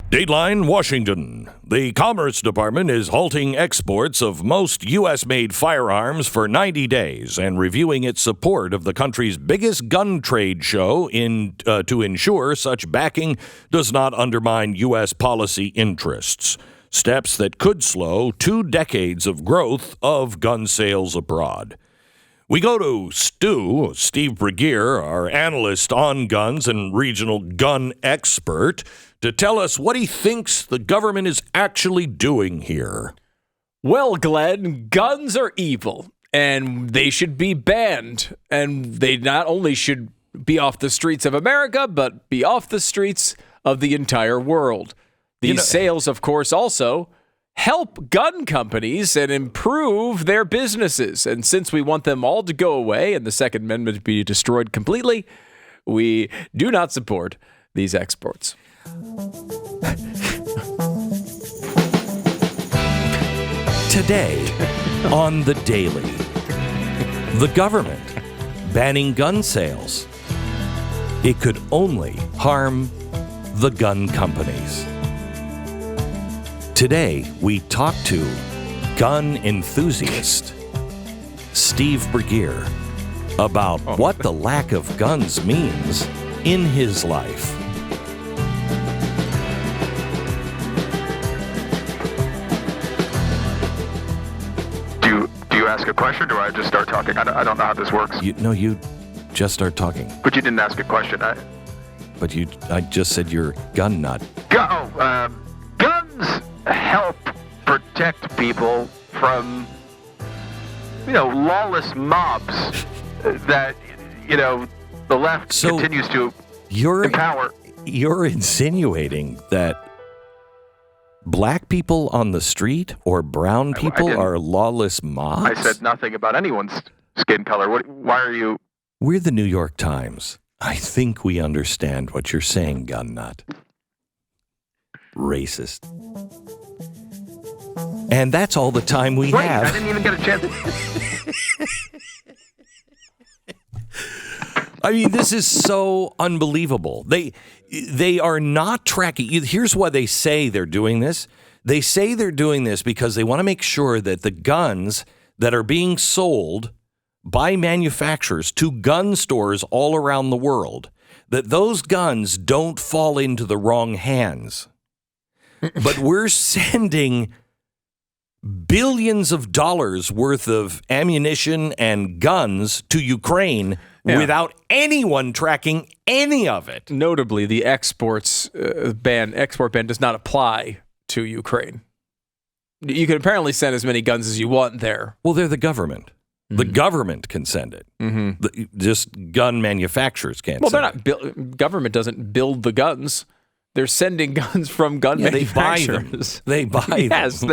Dateline, Washington. The Commerce Department is halting exports of most U.S.-made firearms for 90 days and reviewing its support of the country's biggest gun trade show to ensure such backing does not undermine U.S. policy interests. Steps that could slow 2 decades of growth of gun sales abroad. We go to Steve Bregeer, our analyst on guns and regional gun expert, to tell us what he thinks the government is actually doing here. Well, Glenn, guns are evil, and they should be banned. And they not only should be off the streets of America, but be off the streets of the entire world. These sales, of course, also help gun companies and improve their businesses. And since we want them all to go away and the Second Amendment to be destroyed completely, we do not support these exports. Today on The Daily, the government banning gun sales. It could only harm the gun companies. Today, we talk to gun enthusiast Steve Bregeer about what the lack of guns means in his life. Do you ask a question, or do I just start talking? I don't know how this works. You just start talking. But you didn't ask a question. I just said you're gun nut. Guns help protect people from, lawless mobs that, the left continues to empower. You're insinuating that black people on the street or brown people are lawless mobs? I said nothing about anyone's skin color. Why are you? We're the New York Times. I think we understand what you're saying, gun nut. Racist. And that's all the time we have. I didn't even get a chance. I mean, this is so unbelievable. They are not tracking. Here's why they say they're doing this. They say they're doing this because they want to make sure that the guns that are being sold by manufacturers to gun stores all around the world, that those guns don't fall into the wrong hands. But we're sending billions of dollars worth of ammunition and guns to Ukraine without anyone tracking any of it. Notably, the export ban does not apply to Ukraine. You can apparently send as many guns as you want there. Well, they're the government. The government can send it. Just gun manufacturers can't send it. Government doesn't build the guns. They're sending guns from gun manufacturers. They buy them. Yes,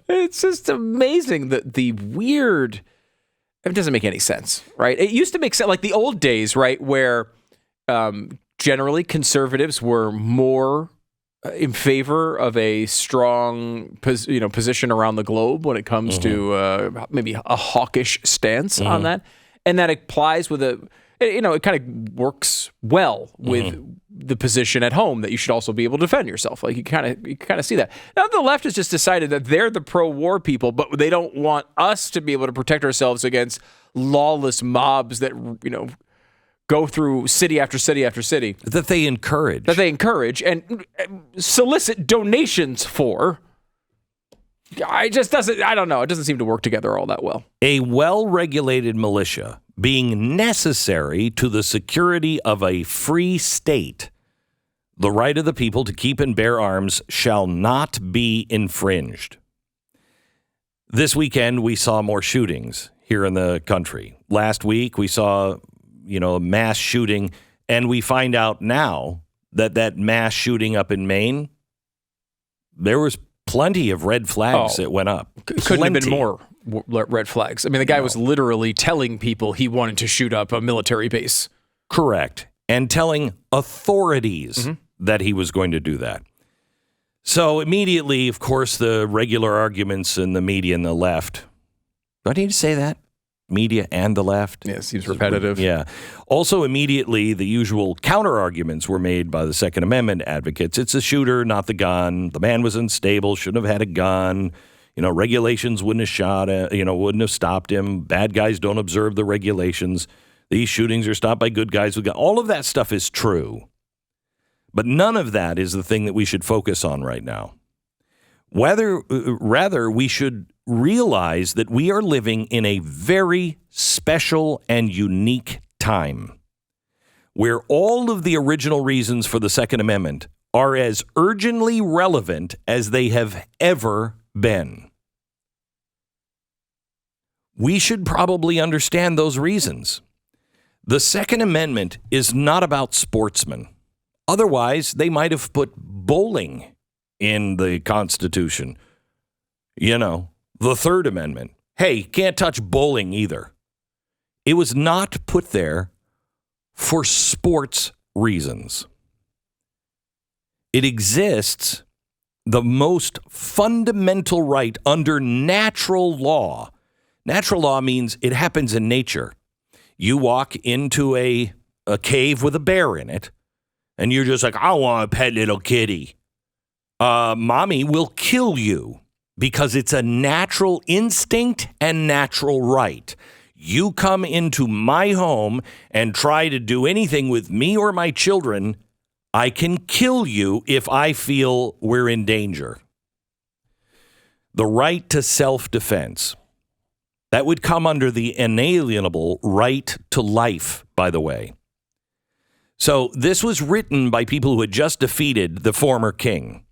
it's just amazing that the weird. It doesn't make any sense, right? It used to make sense, like the old days, right, where generally conservatives were more in favor of a strong, position around the globe when it comes to maybe a hawkish stance on that, and that applies with it kind of works well with the position at home that you should also be able to defend yourself. Like you kind of see that. Now the left has just decided that they're the pro-war people, but they don't want us to be able to protect ourselves against lawless mobs that go through city after city after city. That they encourage and solicit donations for. I don't know. It doesn't seem to work together all that well. A well-regulated militia being necessary to the security of a free state, the right of the people to keep and bear arms shall not be infringed. This weekend, we saw more shootings here in the country. Last week, we saw, a mass shooting, and we find out now that mass shooting up in Maine, there was plenty of red flags that went up. Couldn't have been more red flags. I mean, the guy was literally telling people he wanted to shoot up a military base. Correct. And telling authorities that he was going to do that. So immediately, of course, the regular arguments in the media and the left. Do I need to say that? media and the left. Yeah, it seems repetitive. Yeah. Also, immediately, the usual counter-arguments were made by the Second Amendment advocates. It's a shooter, not the gun. The man was unstable, shouldn't have had a gun. Regulations wouldn't have stopped him. Bad guys don't observe the regulations. These shootings are stopped by good guys with guns. All of that stuff is true. But none of that is the thing that we should focus on right now. Rather, we should realize that we are living in a very special and unique time where all of the original reasons for the Second Amendment are as urgently relevant as they have ever been. We should probably understand those reasons. The Second Amendment is not about sportsmen. Otherwise, they might have put bowling in the Constitution. The Third Amendment. Hey, can't touch bowling either. It was not put there for sports reasons. It exists, the most fundamental right under natural law. Natural law means it happens in nature. You walk into a cave with a bear in it, and you're just like, I want a pet little kitty. Mommy will kill you because it's a natural instinct and natural right. You come into my home and try to do anything with me or my children, I can kill you if I feel we're in danger. The right to self-defense. That would come under the inalienable right to life, by the way. So this was written by people who had just defeated the former king.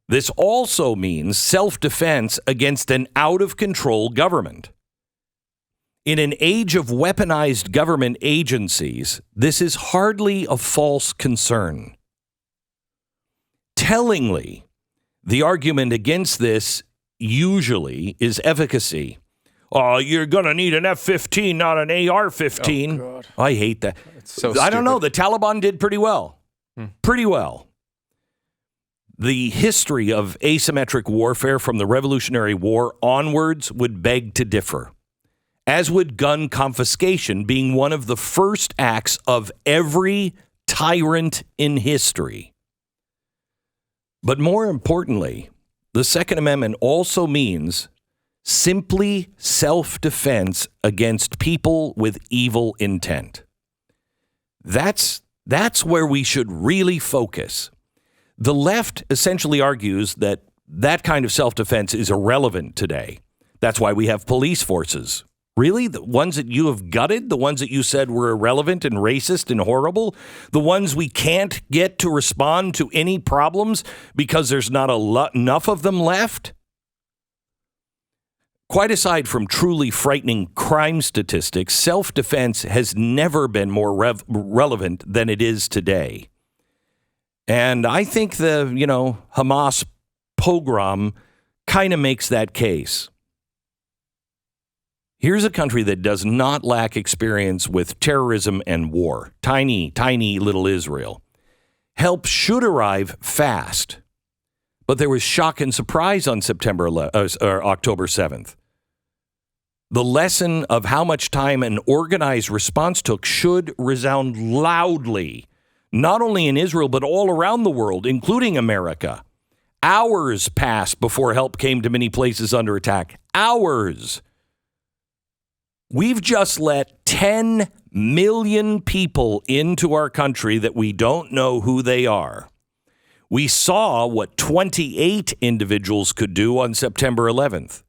This also means self-defense against an out-of-control government. In an age of weaponized government agencies, this is hardly a false concern. Tellingly, the argument against this usually is efficacy. Oh, you're going to need an F-15, not an AR-15. Oh, God. I hate that. So I don't know. The Taliban did pretty well. Pretty well. The history of asymmetric warfare from the Revolutionary War onwards would beg to differ, as would gun confiscation being one of the first acts of every tyrant in history. But more importantly, the Second Amendment also means simply self-defense against people with evil intent. That's where we should really focus. The left essentially argues that that kind of self-defense is irrelevant today. That's why we have police forces. Really? The ones that you have gutted? The ones that you said were irrelevant and racist and horrible? The ones we can't get to respond to any problems because there's not enough of them left? Quite aside from truly frightening crime statistics, self-defense has never been more relevant than it is today. And I think the, Hamas pogrom kind of makes that case. Here's a country that does not lack experience with terrorism and war. Tiny, tiny little Israel. Help should arrive fast. But there was shock and surprise on October 7th. The lesson of how much time an organized response took should resound loudly, not only in Israel, but all around the world, including America. Hours passed before help came to many places under attack. Hours. We've just let 10 million people into our country that we don't know who they are. We saw what 28 individuals could do on September 11th.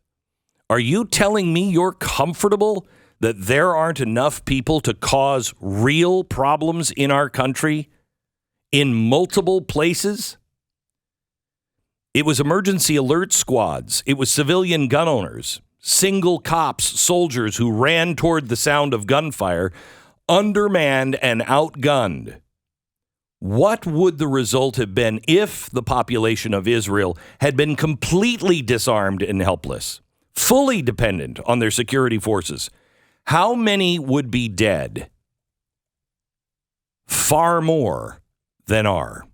Are you telling me you're comfortable that there aren't enough people to cause real problems in our country in multiple places? It was emergency alert squads. It was civilian gun owners, single cops, soldiers who ran toward the sound of gunfire, undermanned and outgunned. What would the result have been if the population of Israel had been completely disarmed and helpless, fully dependent on their security forces? How many would be dead? Far more than are.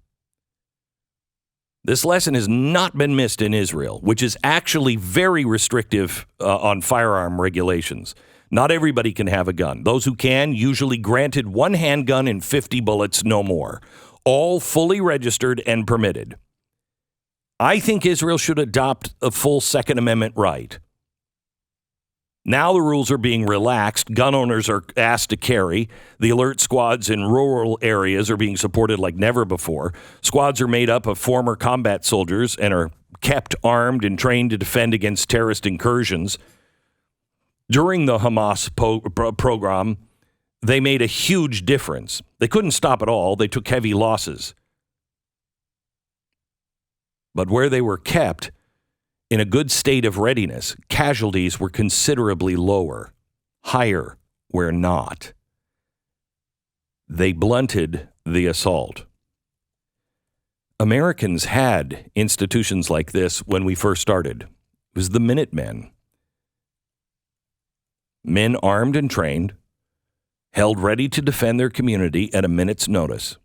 This lesson has not been missed in Israel, which is actually very restrictive on firearm regulations. Not everybody can have a gun. Those who can, usually granted one handgun and 50 bullets, no more. All fully registered and permitted. I think Israel should adopt a full Second Amendment right. Now the rules are being relaxed. Gun owners are asked to carry. The alert squads in rural areas are being supported like never before. Squads are made up of former combat soldiers and are kept armed and trained to defend against terrorist incursions. During the Hamas program, they made a huge difference. They couldn't stop it all. They took heavy losses. But where they were kept, in a good state of readiness, casualties were considerably lower, higher where not. They blunted the assault. Americans had institutions like this when we first started. It was the Minutemen. Men armed and trained, held ready to defend their community at a minute's notice.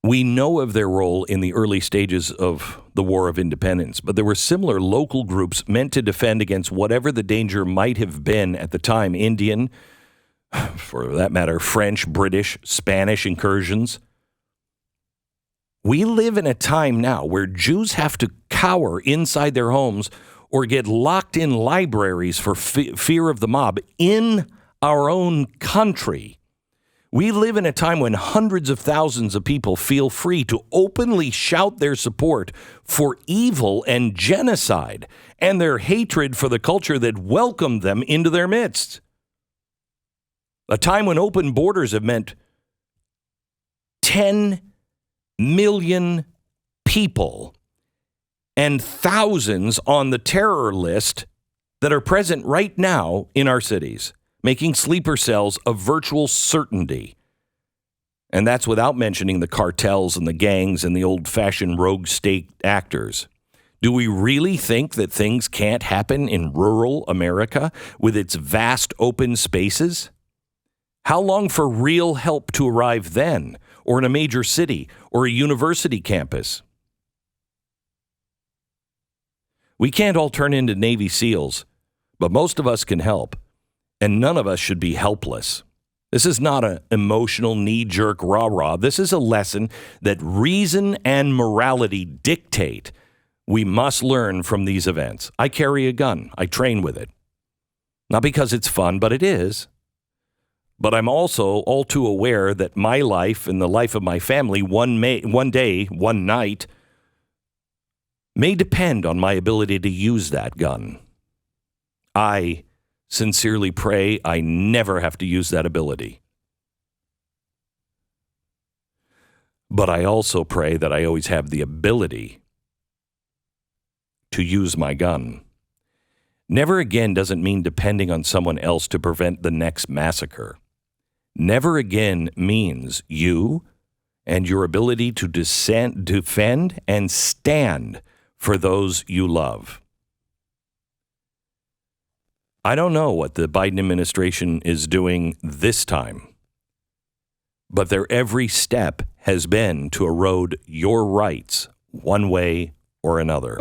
We know of their role in the early stages of the War of Independence, but there were similar local groups meant to defend against whatever the danger might have been at the time. Indian, for that matter, French, British, Spanish incursions. We live in a time now where Jews have to cower inside their homes or get locked in libraries for fear of the mob in our own country. We live in a time when hundreds of thousands of people feel free to openly shout their support for evil and genocide and their hatred for the culture that welcomed them into their midst. A time when open borders have meant 10 million people and thousands on the terror list that are present right now in our cities, making sleeper cells a virtual certainty. And that's without mentioning the cartels and the gangs and the old-fashioned rogue state actors. Do we really think that things can't happen in rural America with its vast open spaces? How long for real help to arrive then, or in a major city, or a university campus? We can't all turn into Navy SEALs, but most of us can help, and none of us should be helpless. This is not an emotional knee-jerk rah-rah. This is a lesson that reason and morality dictate we must learn from these events. I carry a gun. I train with it. Not because it's fun, but it is. But I'm also all too aware that my life and the life of my family one day, one night, may depend on my ability to use that gun. I sincerely pray I never have to use that ability. But I also pray that I always have the ability to use my gun. Never again doesn't mean depending on someone else to prevent the next massacre. Never again means you and your ability to defend and stand for those you love. I don't know what the Biden administration is doing this time, but their every step has been to erode your rights one way or another.